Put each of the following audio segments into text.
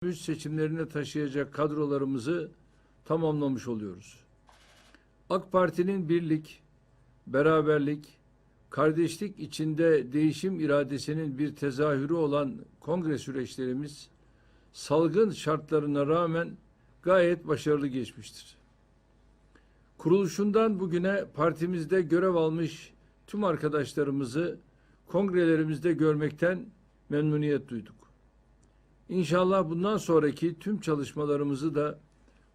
seçimlerine taşıyacak kadrolarımızı tamamlamış oluyoruz. AK Parti'nin birlik, beraberlik, kardeşlik içinde değişim iradesinin bir tezahürü olan kongre süreçlerimiz salgın şartlarına rağmen gayet başarılı geçmiştir. Kuruluşundan bugüne partimizde görev almış tüm arkadaşlarımızı kongrelerimizde görmekten memnuniyet duyduk. İnşallah bundan sonraki tüm çalışmalarımızı da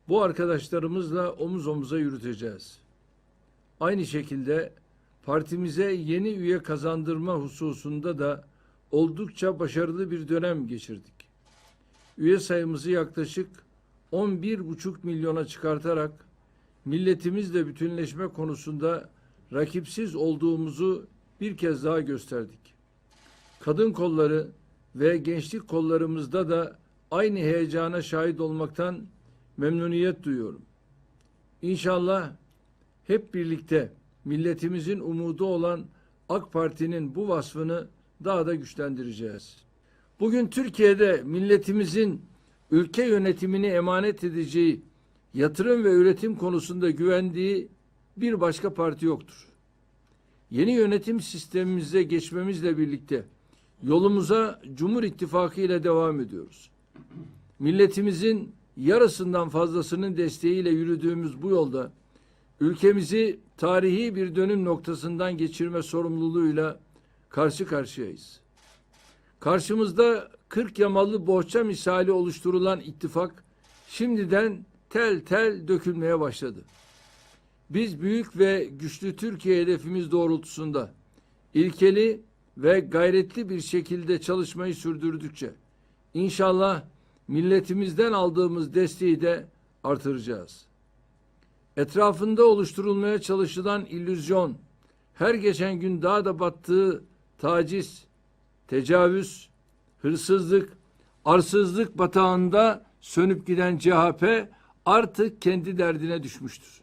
bu arkadaşlarımızla omuz omuza yürüteceğiz. Aynı şekilde partimize yeni üye kazandırma hususunda da oldukça başarılı bir dönem geçirdik. Üye sayımızı yaklaşık 11,5 milyona çıkartarak milletimizle bütünleşme konusunda rakipsiz olduğumuzu bir kez daha gösterdik. Kadın kolları ve gençlik kollarımızda da aynı heyecana şahit olmaktan memnuniyet duyuyorum. İnşallah hep birlikte milletimizin umudu olan AK Parti'nin bu vasfını daha da güçlendireceğiz. Bugün Türkiye'de milletimizin ülke yönetimini emanet edeceği yatırım ve üretim konusunda güvendiği bir başka parti yoktur. Yeni yönetim sistemimize geçmemizle birlikte yolumuza Cumhur İttifakı ile devam ediyoruz. Milletimizin yarısından fazlasının desteğiyle yürüdüğümüz bu yolda ülkemizi tarihi bir dönüm noktasından geçirme sorumluluğuyla karşı karşıyayız. Karşımızda 40 yamalı bohça misali oluşturulan ittifak şimdiden tel tel dökülmeye başladı. Biz büyük ve güçlü Türkiye hedefimiz doğrultusunda ilkeli ve gayretli bir şekilde çalışmayı sürdürdükçe inşallah milletimizden aldığımız desteği de artıracağız. Etrafında oluşturulmaya çalışılan illüzyon, her geçen gün daha da battığı taciz, tecavüz, hırsızlık, arsızlık batağında sönüp giden CHP artık kendi derdine düşmüştür.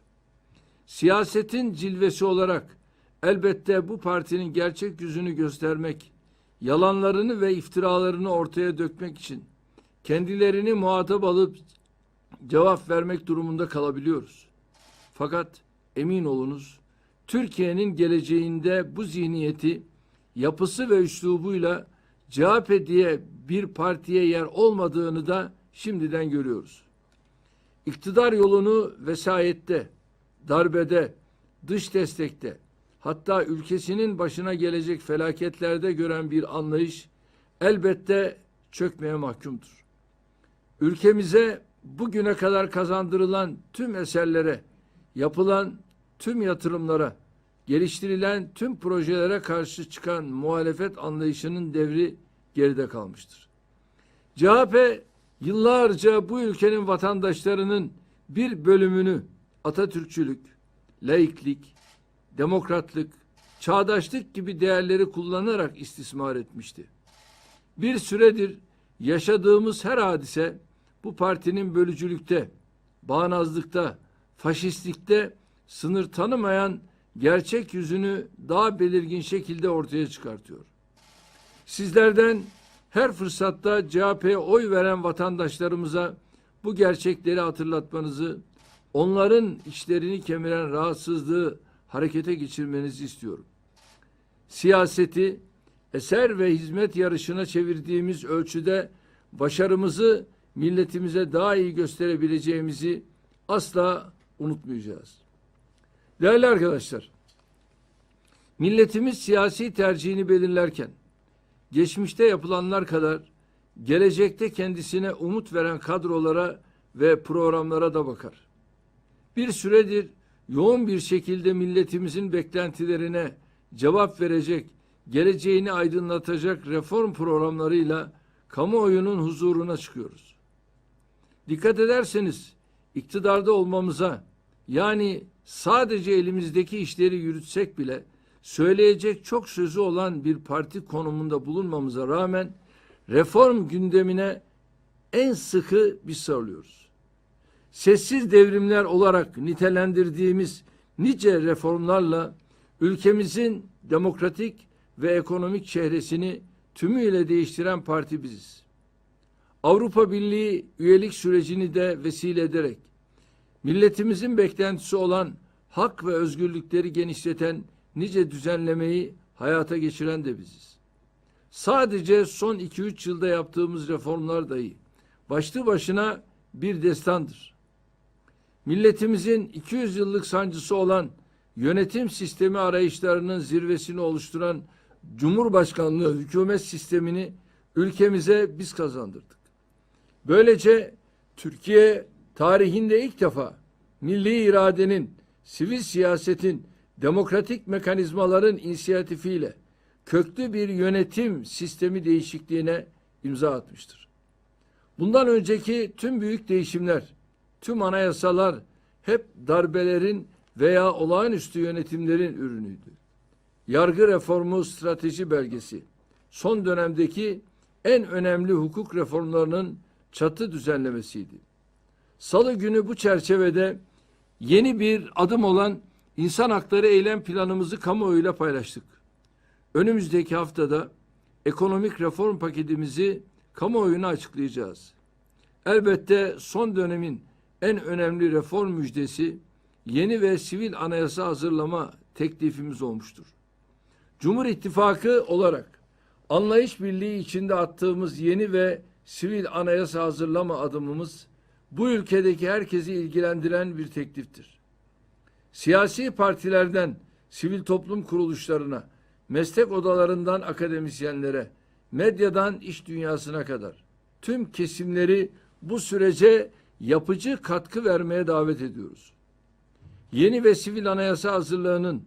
Siyasetin cilvesi olarak elbette bu partinin gerçek yüzünü göstermek, yalanlarını ve iftiralarını ortaya dökmek için kendilerini muhatap alıp cevap vermek durumunda kalabiliyoruz. Fakat emin olunuz, Türkiye'nin geleceğinde bu zihniyeti, yapısı ve üslubuyla CHP diye bir partiye yer olmadığını da şimdiden görüyoruz. İktidar yolunu vesayette, darbede, dış destekte, hatta ülkesinin başına gelecek felaketlerde gören bir anlayış elbette çökmeye mahkumdur. Ülkemize bugüne kadar kazandırılan tüm eserlere, yapılan tüm yatırımlara, geliştirilen tüm projelere karşı çıkan muhalefet anlayışının devri geride kalmıştır. CHP yıllarca bu ülkenin vatandaşlarının bir bölümünü Atatürkçülük, laiklik, demokratlık, çağdaşlık gibi değerleri kullanarak istismar etmişti. Bir süredir yaşadığımız her hadise bu partinin bölücülükte, bağnazlıkta, faşistlikte sınır tanımayan gerçek yüzünü daha belirgin şekilde ortaya çıkartıyor. Sizlerden her fırsatta CHP'ye oy veren vatandaşlarımıza bu gerçekleri hatırlatmanızı, onların içlerini kemiren rahatsızlığı harekete geçirmenizi istiyorum. Siyaseti eser ve hizmet yarışına çevirdiğimiz ölçüde başarımızı milletimize daha iyi gösterebileceğimizi asla unutmayacağız. Değerli arkadaşlar, milletimiz siyasi tercihini belirlerken geçmişte yapılanlar kadar gelecekte kendisine umut veren kadrolara ve programlara da bakar. Bir süredir yoğun bir şekilde milletimizin beklentilerine cevap verecek, geleceğini aydınlatacak reform programlarıyla kamuoyunun huzuruna çıkıyoruz. Dikkat ederseniz iktidarda olmamıza, yani sadece elimizdeki işleri yürütsek bile söyleyecek çok sözü olan bir parti konumunda bulunmamıza rağmen reform gündemine en sıkı biz sarılıyoruz. Sessiz devrimler olarak nitelendirdiğimiz nice reformlarla ülkemizin demokratik ve ekonomik çehresini tümüyle değiştiren parti biziz. Avrupa Birliği üyelik sürecini de vesile ederek milletimizin beklentisi olan hak ve özgürlükleri genişleten nice düzenlemeyi hayata geçiren de biziz. Sadece son 2-3 yılda yaptığımız reformlar dahi başlı başına bir destandır. Milletimizin 200 yıllık sancısı olan yönetim sistemi arayışlarının zirvesini oluşturan Cumhurbaşkanlığı hükümet sistemini ülkemize biz kazandırdık. Böylece Türkiye tarihinde ilk defa milli iradenin, sivil siyasetin, demokratik mekanizmaların inisiyatifiyle köklü bir yönetim sistemi değişikliğine imza atmıştır. Bundan önceki tüm büyük değişimler, tüm anayasalar hep darbelerin veya olağanüstü yönetimlerin ürünüydü. Yargı reformu strateji belgesi, son dönemdeki en önemli hukuk reformlarının çatı düzenlemesiydi. Salı günü bu çerçevede yeni bir adım olan İnsan Hakları Eylem Planımızı kamuoyuyla paylaştık. Önümüzdeki haftada ekonomik reform paketimizi kamuoyuna açıklayacağız. Elbette son dönemin en önemli reform müjdesi yeni ve sivil anayasa hazırlama teklifimiz olmuştur. Cumhur İttifakı olarak anlayış birliği içinde attığımız yeni ve sivil anayasa hazırlama adımımız bu ülkedeki herkesi ilgilendiren bir tekliftir. Siyasi partilerden sivil toplum kuruluşlarına, meslek odalarından akademisyenlere, medyadan iş dünyasına kadar tüm kesimleri bu sürece yapıcı katkı vermeye davet ediyoruz. Yeni ve sivil anayasa hazırlığının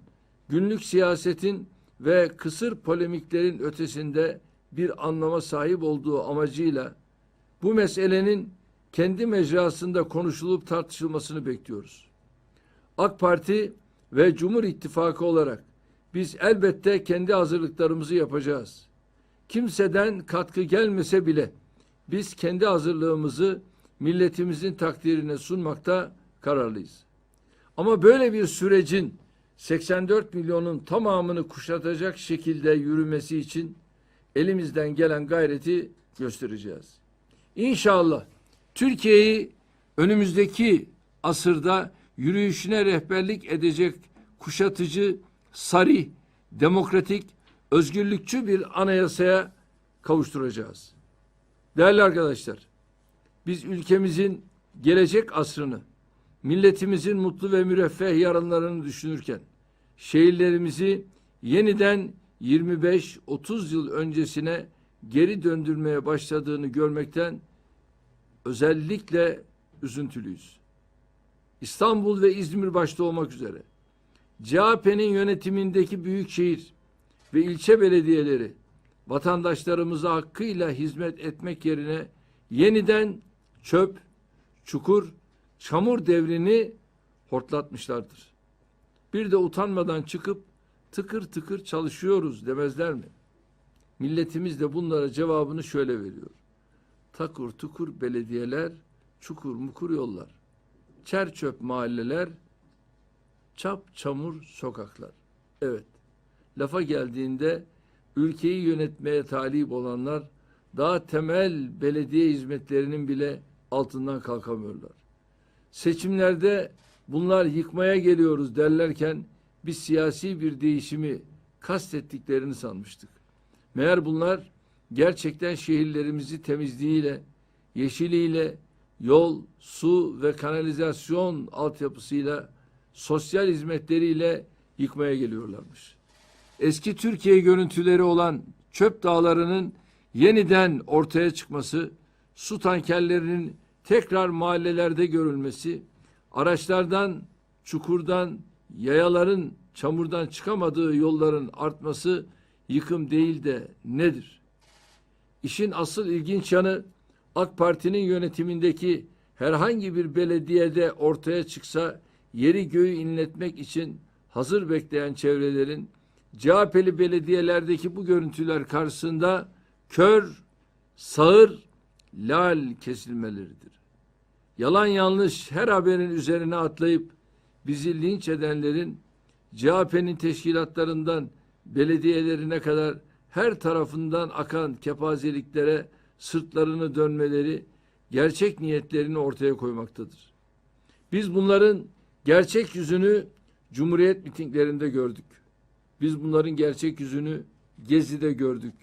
günlük siyasetin ve kısır polemiklerin ötesinde bir anlama sahip olduğu amacıyla bu meselenin kendi mecrasında konuşulup tartışılmasını bekliyoruz. AK Parti ve Cumhur İttifakı olarak biz elbette kendi hazırlıklarımızı yapacağız. Kimseden katkı gelmese bile biz kendi hazırlığımızı milletimizin takdirine sunmakta kararlıyız. Ama böyle bir sürecin 84 milyonun tamamını kuşatacak şekilde yürümesi için elimizden gelen gayreti göstereceğiz. İnşallah Türkiye'yi önümüzdeki asırda yürüyüşüne rehberlik edecek kuşatıcı, sarih, demokratik, özgürlükçü bir anayasaya kavuşturacağız. Değerli arkadaşlar, biz ülkemizin gelecek asrını, milletimizin mutlu ve müreffeh yarınlarını düşünürken, şehirlerimizi yeniden 25-30 yıl öncesine geri döndürmeye başladığını görmekten özellikle üzüntülüyüz. İstanbul ve İzmir başta olmak üzere CHP'nin yönetimindeki büyükşehir ve ilçe belediyeleri vatandaşlarımıza hakkıyla hizmet etmek yerine yeniden çöp, çukur, çamur devrini hortlatmışlardır. Bir de utanmadan çıkıp tıkır tıkır çalışıyoruz demezler mi? Milletimiz de bunlara cevabını şöyle veriyor. Takır tukur belediyeler, çukur mukur yollar, çer çöp mahalleler, çap çamur sokaklar. Evet, lafa geldiğinde ülkeyi yönetmeye talip olanlar daha temel belediye hizmetlerinin bile altından kalkamıyorlar. Seçimlerde bunlar yıkmaya geliyoruz derlerken biz siyasi bir değişimi kastettiklerini sanmıştık. Meğer bunlar gerçekten şehirlerimizi temizliğiyle, yeşiliyle, yol, su ve kanalizasyon altyapısıyla, sosyal hizmetleriyle yıkmaya geliyorlarmış. Eski Türkiye görüntüleri olan çöp dağlarının yeniden ortaya çıkması, su tankerlerinin tekrar mahallelerde görülmesi, araçlardan, çukurdan, yayaların çamurdan çıkamadığı yolların artması yıkım değil de nedir? İşin asıl ilginç yanı AK Parti'nin yönetimindeki herhangi bir belediyede ortaya çıksa yeri göğü inletmek için hazır bekleyen çevrelerin CHP'li belediyelerdeki bu görüntüler karşısında kör, sağır, lal kesilmeleridir. Yalan yanlış her haberin üzerine atlayıp bizi linç edenlerin CHP'nin teşkilatlarından belediyelerine kadar her tarafından akan kepazeliklere sırtlarını dönmeleri gerçek niyetlerini ortaya koymaktadır. Biz bunların gerçek yüzünü Cumhuriyet mitinglerinde gördük. Biz bunların gerçek yüzünü Gezi'de gördük.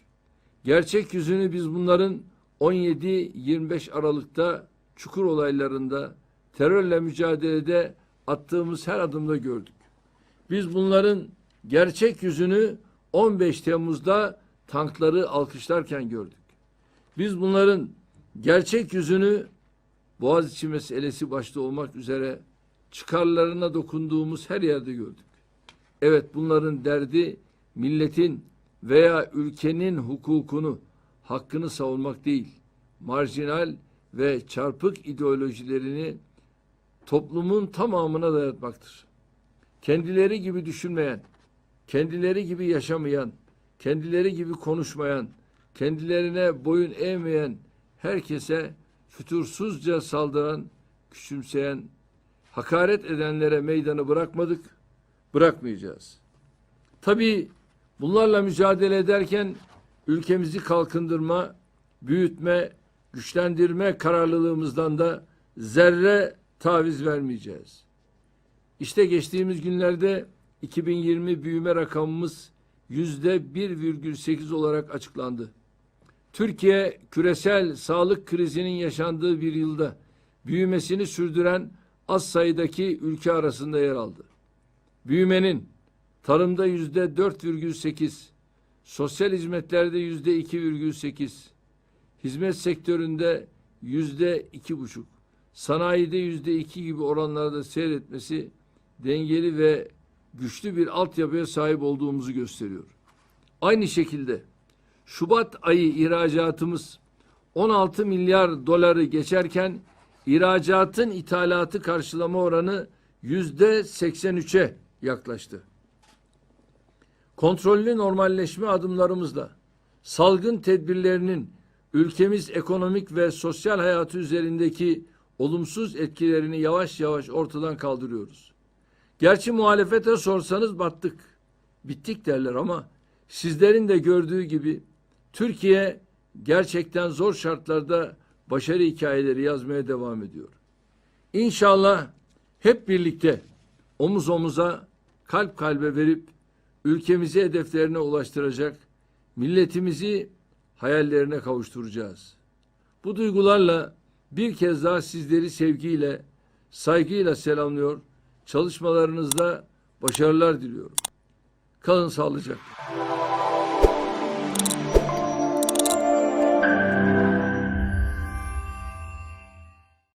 Gerçek yüzünü biz bunların 17-25 Aralık'ta Çukur olaylarında, terörle mücadelede attığımız her adımda gördük. Biz bunların gerçek yüzünü 15 Temmuz'da tankları alkışlarken gördük. Biz bunların gerçek yüzünü Boğaziçi meselesi başta olmak üzere çıkarlarına dokunduğumuz her yerde gördük. Evet, bunların derdi milletin veya ülkenin hukukunu, hakkını savunmak değil, marjinal ve çarpık ideolojilerini toplumun tamamına dayatmaktır. Kendileri gibi düşünmeyen, kendileri gibi yaşamayan, kendileri gibi konuşmayan, kendilerine boyun eğmeyen herkese fütursuzca saldıran, küçümseyen, hakaret edenlere meydanı bırakmadık, bırakmayacağız. Tabii bunlarla mücadele ederken ülkemizi kalkındırma, büyütme, güçlendirme kararlılığımızdan da zerre taviz vermeyeceğiz. İşte geçtiğimiz günlerde 2020 büyüme rakamımız %1,8 olarak açıklandı. Türkiye küresel sağlık krizinin yaşandığı bir yılda büyümesini sürdüren az sayıdaki ülke arasında yer aldı. Büyümenin tarımda %4,8, sosyal hizmetlerde %2,8, hizmet sektöründe %2,5, sanayide %2 gibi oranlarda seyretmesi dengeli ve güçlü bir altyapıya sahip olduğumuzu gösteriyor. Aynı şekilde Şubat ayı ihracatımız 16 milyar doları geçerken ihracatın ithalatı karşılama oranı %83'e yaklaştı. Kontrollü normalleşme adımlarımızla salgın tedbirlerinin ülkemiz ekonomik ve sosyal hayatı üzerindeki olumsuz etkilerini yavaş yavaş ortadan kaldırıyoruz. Gerçi muhalefete sorsanız battık, bittik derler ama sizlerin de gördüğü gibi Türkiye gerçekten zor şartlarda başarı hikayeleri yazmaya devam ediyor. İnşallah hep birlikte omuz omuza, kalp kalbe verip ülkemizi hedeflerine ulaştıracak, milletimizi hayallerine kavuşturacağız. Bu duygularla bir kez daha sizleri sevgiyle, saygıyla selamlıyor, çalışmalarınızda başarılar diliyorum. Kalın sağlıcakla.